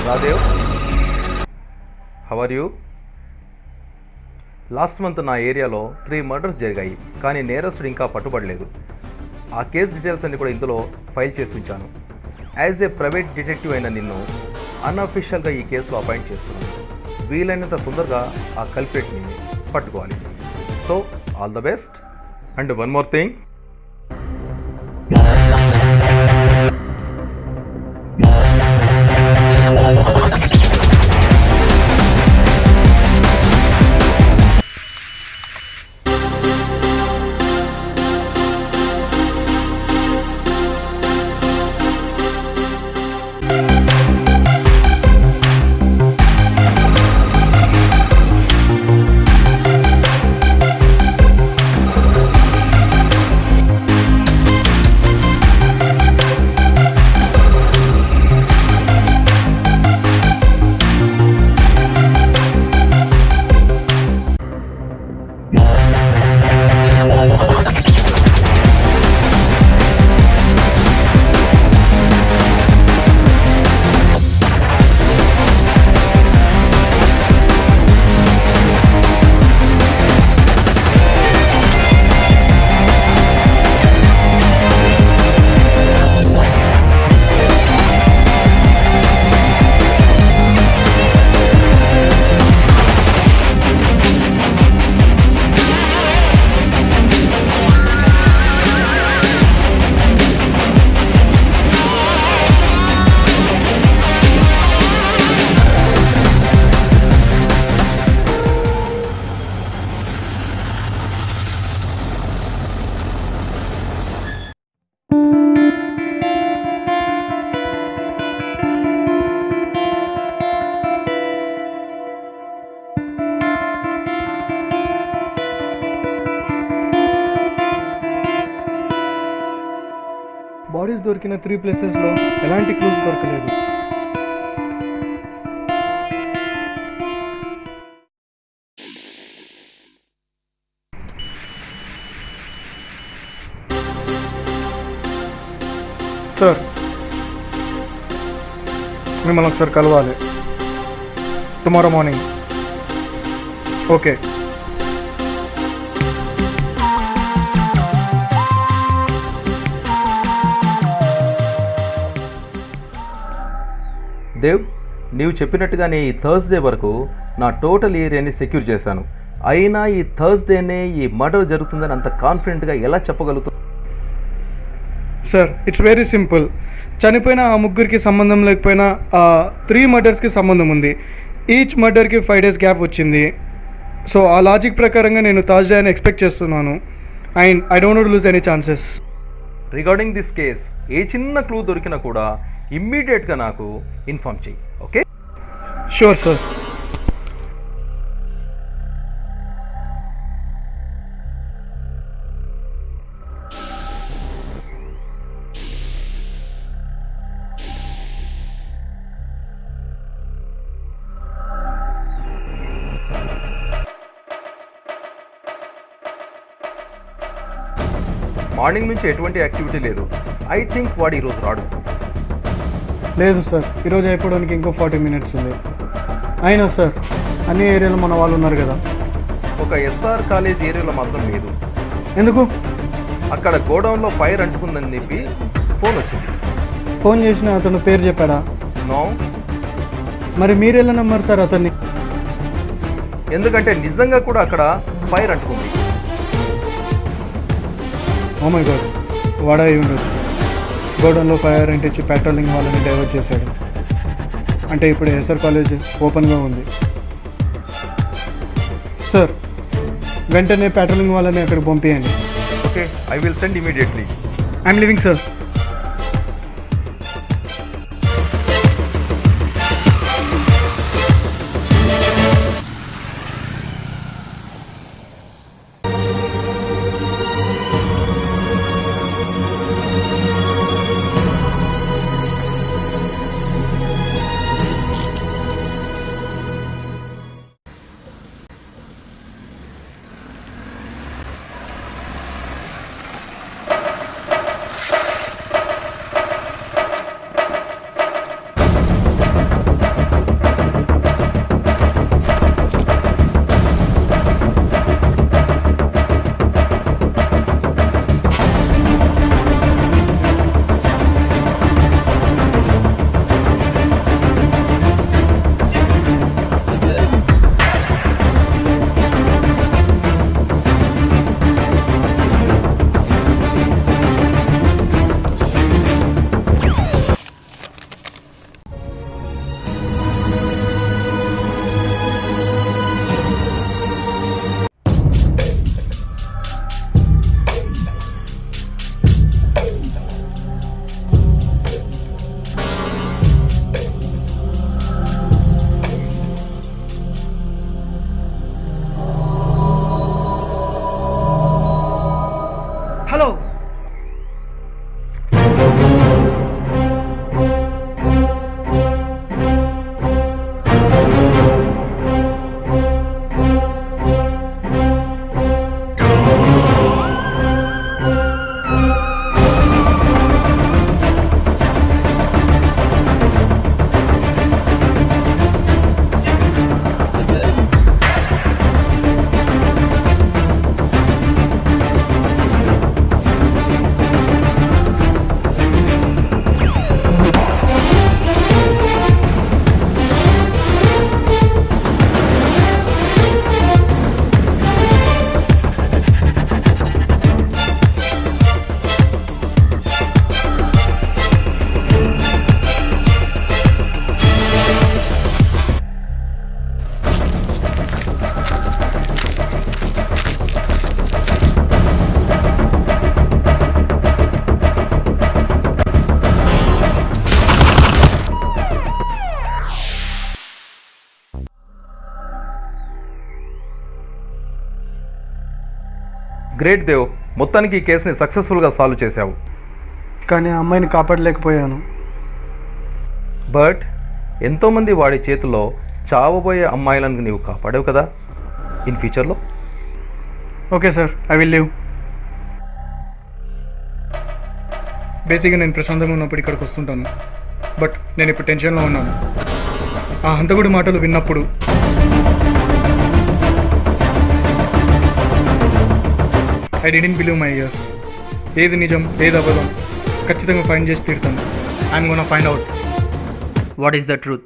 Radev, how are you? Last month నా ఏరియాలో 3 murders జరిగాయి, కానీ నేరస్తుడు ఇంకా పట్టుబడలేదు. ఆ కేసు డీటెయిల్స్ అన్ని కూడా ఇందులో ఫైల్ చేసి ఉంచాను. యాజ్ ఏ ప్రైవేట్ డిటెక్టివ్ అయిన నిన్ను అన్అఫీషియల్గా ఈ కేసులో అపాయింట్ చేస్తున్నాను. వీలైనంత తొందరగా ఆ కల్ప్రిట్ని పట్టుకోవాలి. So all the best. And one more thing, bodies దొరికిన 3 ప్లేసెస్లో ఎలాంటి క్లూస్ దొరకలేదు. సార్, మిమ్మల్ని ఒకసారి కలవాలి టుమారో మార్నింగ్. ఓకే. దేవ్, నీవు చెప్పినట్టుగానే ఈ థర్స్డే వరకు నా టోటల్ ఏరియాని సెక్యూర్ చేశాను. అయినా ఈ థర్స్డేనే ఈ మర్డర్ జరుగుతుందని అంత కాన్ఫిడెంట్గా ఎలా చెప్పగలుగుతుంది? Sir, it's very simple. చనిపోయిన ఆ ముగ్గురికి సంబంధం లేకపోయినా ఆ 3 మర్డర్స్కి సంబంధం ఉంది. ఈచ్ మర్డర్కి 5 days గ్యాప్ వచ్చింది. సో ఆ లాజిక్ ప్రకారంగా నేను థర్స్డే అని ఎక్స్పెక్ట్ చేస్తున్నాను. And I don't want to lose any chances. Regarding this case ఏ చిన్న క్లూ దొరికినా కూడా ఇమ్మీడియట్గా నాకు ఇన్ఫార్మ్ చెయ్యి. ఓకే? Sure sir. మార్నింగ్ నుంచి ఎటువంటి యాక్టివిటీ లేదు. ఐ థింక్ వాడు ఈరోజు రాడు. లేదు సార్, ఈరోజు అయిపోవడానికి ఇంకో 40 minutes ఉంది. అయినా సార్, అన్ని ఏరియాలో మన వాళ్ళు ఉన్నారు కదా. ఒక ఎస్ఆర్ కాలేజ్ ఏరియాలో మాత్రం లేదు. ఎందుకు? అక్కడ గోడౌన్లో ఫైర్ అంటుకుందని చెప్పి ఫోన్ వచ్చింది. ఫోన్ చేసిన అతను పేరు చెప్పాడా? నో. మరి మీరు ఎలా నమ్మారు సార్ అతన్ని? ఎందుకంటే నిజంగా కూడా అక్కడ ఫైర్ అంటుకుంది. ఓ మై గాడ్, వాడా అయి ఉండదు. గోడౌన్లో ఫైర్ అంటించి పెట్రోలింగ్ వాళ్ళని డైవర్ట్ చేశాడు. అంటే ఇప్పుడు ఎస్ఆర్ కాలేజ్ ఓపెన్గా ఉంది. సార్, వెంటనే పెట్రోలింగ్ వాళ్ళని అక్కడికి పంపించండి. Okay, I will send immediately. I'm living sir. Great Dev, మొత్తానికి ఈ కేసుని సక్సెస్ఫుల్గా సాల్వ్ చేశావు. కానీ ఆ అమ్మాయిని కాపాడలేకపోయాను. బట్ ఎంతోమంది వాడి చేతిలో చావబోయే అమ్మాయిలను నీవు కాపాడావు కదా ఇన్ ఫ్యూచర్లో. Okay sir, I will leave. బేసిక్గా నేను ప్రశాంతంగా ఉన్నప్పుడు ఇక్కడికి వస్తుంటాను, బట్ నేను ఇప్పుడు టెన్షన్లో ఉన్నాను. ఆ హంతకుడి మాటలు విన్నప్పుడు I didn't believe my ears. ఏది నిజం ఏది అబద్ధం ఖచ్చితంగా ఫైండ్ చేసి తీరుతాను. I'm gonna find out what is the truth.